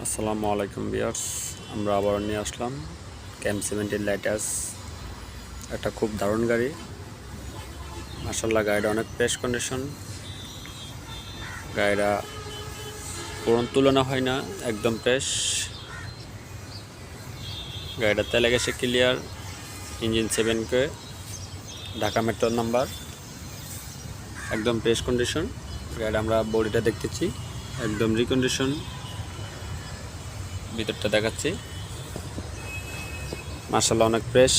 আসসালামু আলাইকুম ভিউয়ার্স, আমরা আবার নিয়ে আসলাম ক্যাম্প 70 লাইটাস। একটা খুব দারুণ গাড়ি, মাশাআল্লাহ। গাড়িটা অনেক ফ্রেশ কন্ডিশন, গাড়িটা পুরনো তুলনা হয় না, একদম ফ্রেশ। গাড়িটা তেলে গেছে ক্লিয়ার, ইঞ্জিন 7K, ঢাকা মেট্রোর নাম্বার, একদম ফ্রেশ কন্ডিশন। গাড়িটা আমরা বডিটা দেখতেছি, একদম রিকন্ডিশন। ভিতরটা দেখাচ্ছি, মাশাআল্লাহ অনেক ফ্রেশ,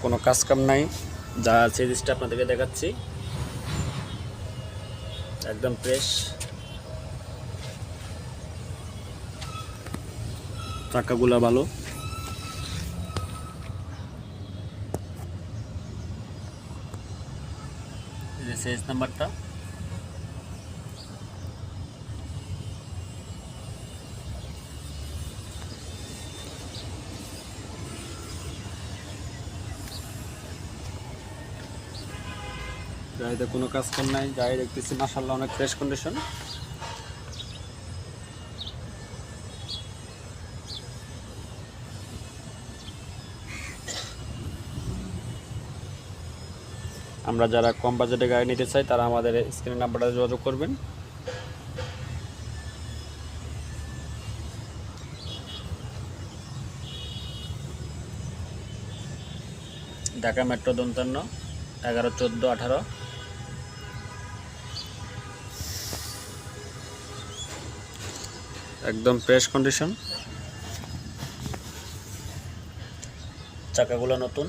কোনো কাজ কাম নাই। যা আছে জিনিসটা আপনাদেরকে দেখাচ্ছি, একদম ফ্রেশ। চাকাগুলা ভালো, সিরিজ নাম্বারটা। গাড়িতে কোনো কাজ কাম নাই, গাড়ি দেখতেছি মাশাআল্লাহ অনেক ফ্রেশ কন্ডিশন। আমরা যারা কম বাজেটে গাড়ি নিতে চাই তারা আমাদের স্ক্রিনের নাম্বারটা যোগাযোগ করবেন। ঢাকা মেট্রো 55 11 14 18, একদম ফ্রেশ কন্ডিশন। চাকাগুলো নতুন,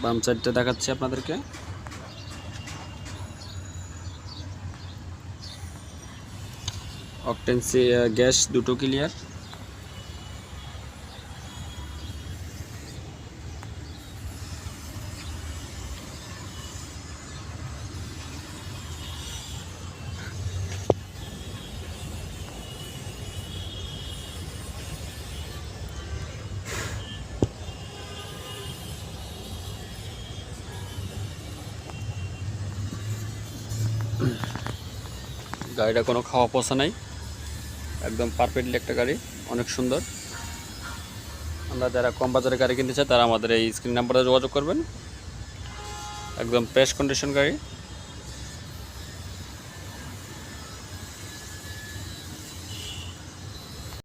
বাম সাইডটা দেখাচ্ছি আপনাদেরকে। অকটেন্সি গ্যাস দুটো ক্লিয়ার। গাড়িটা কোনো খাওয়া পচা নাই, একদম পারফেক্টলি একটা গাড়ি, অনেক সুন্দর। আমরা যারা কম বাজারে গাড়ি কিনতে চাই তারা আমাদের এই স্ক্রিন নাম্বারে যোগাযোগ করবেন। একদম ফ্রেশ কন্ডিশন গাড়ি।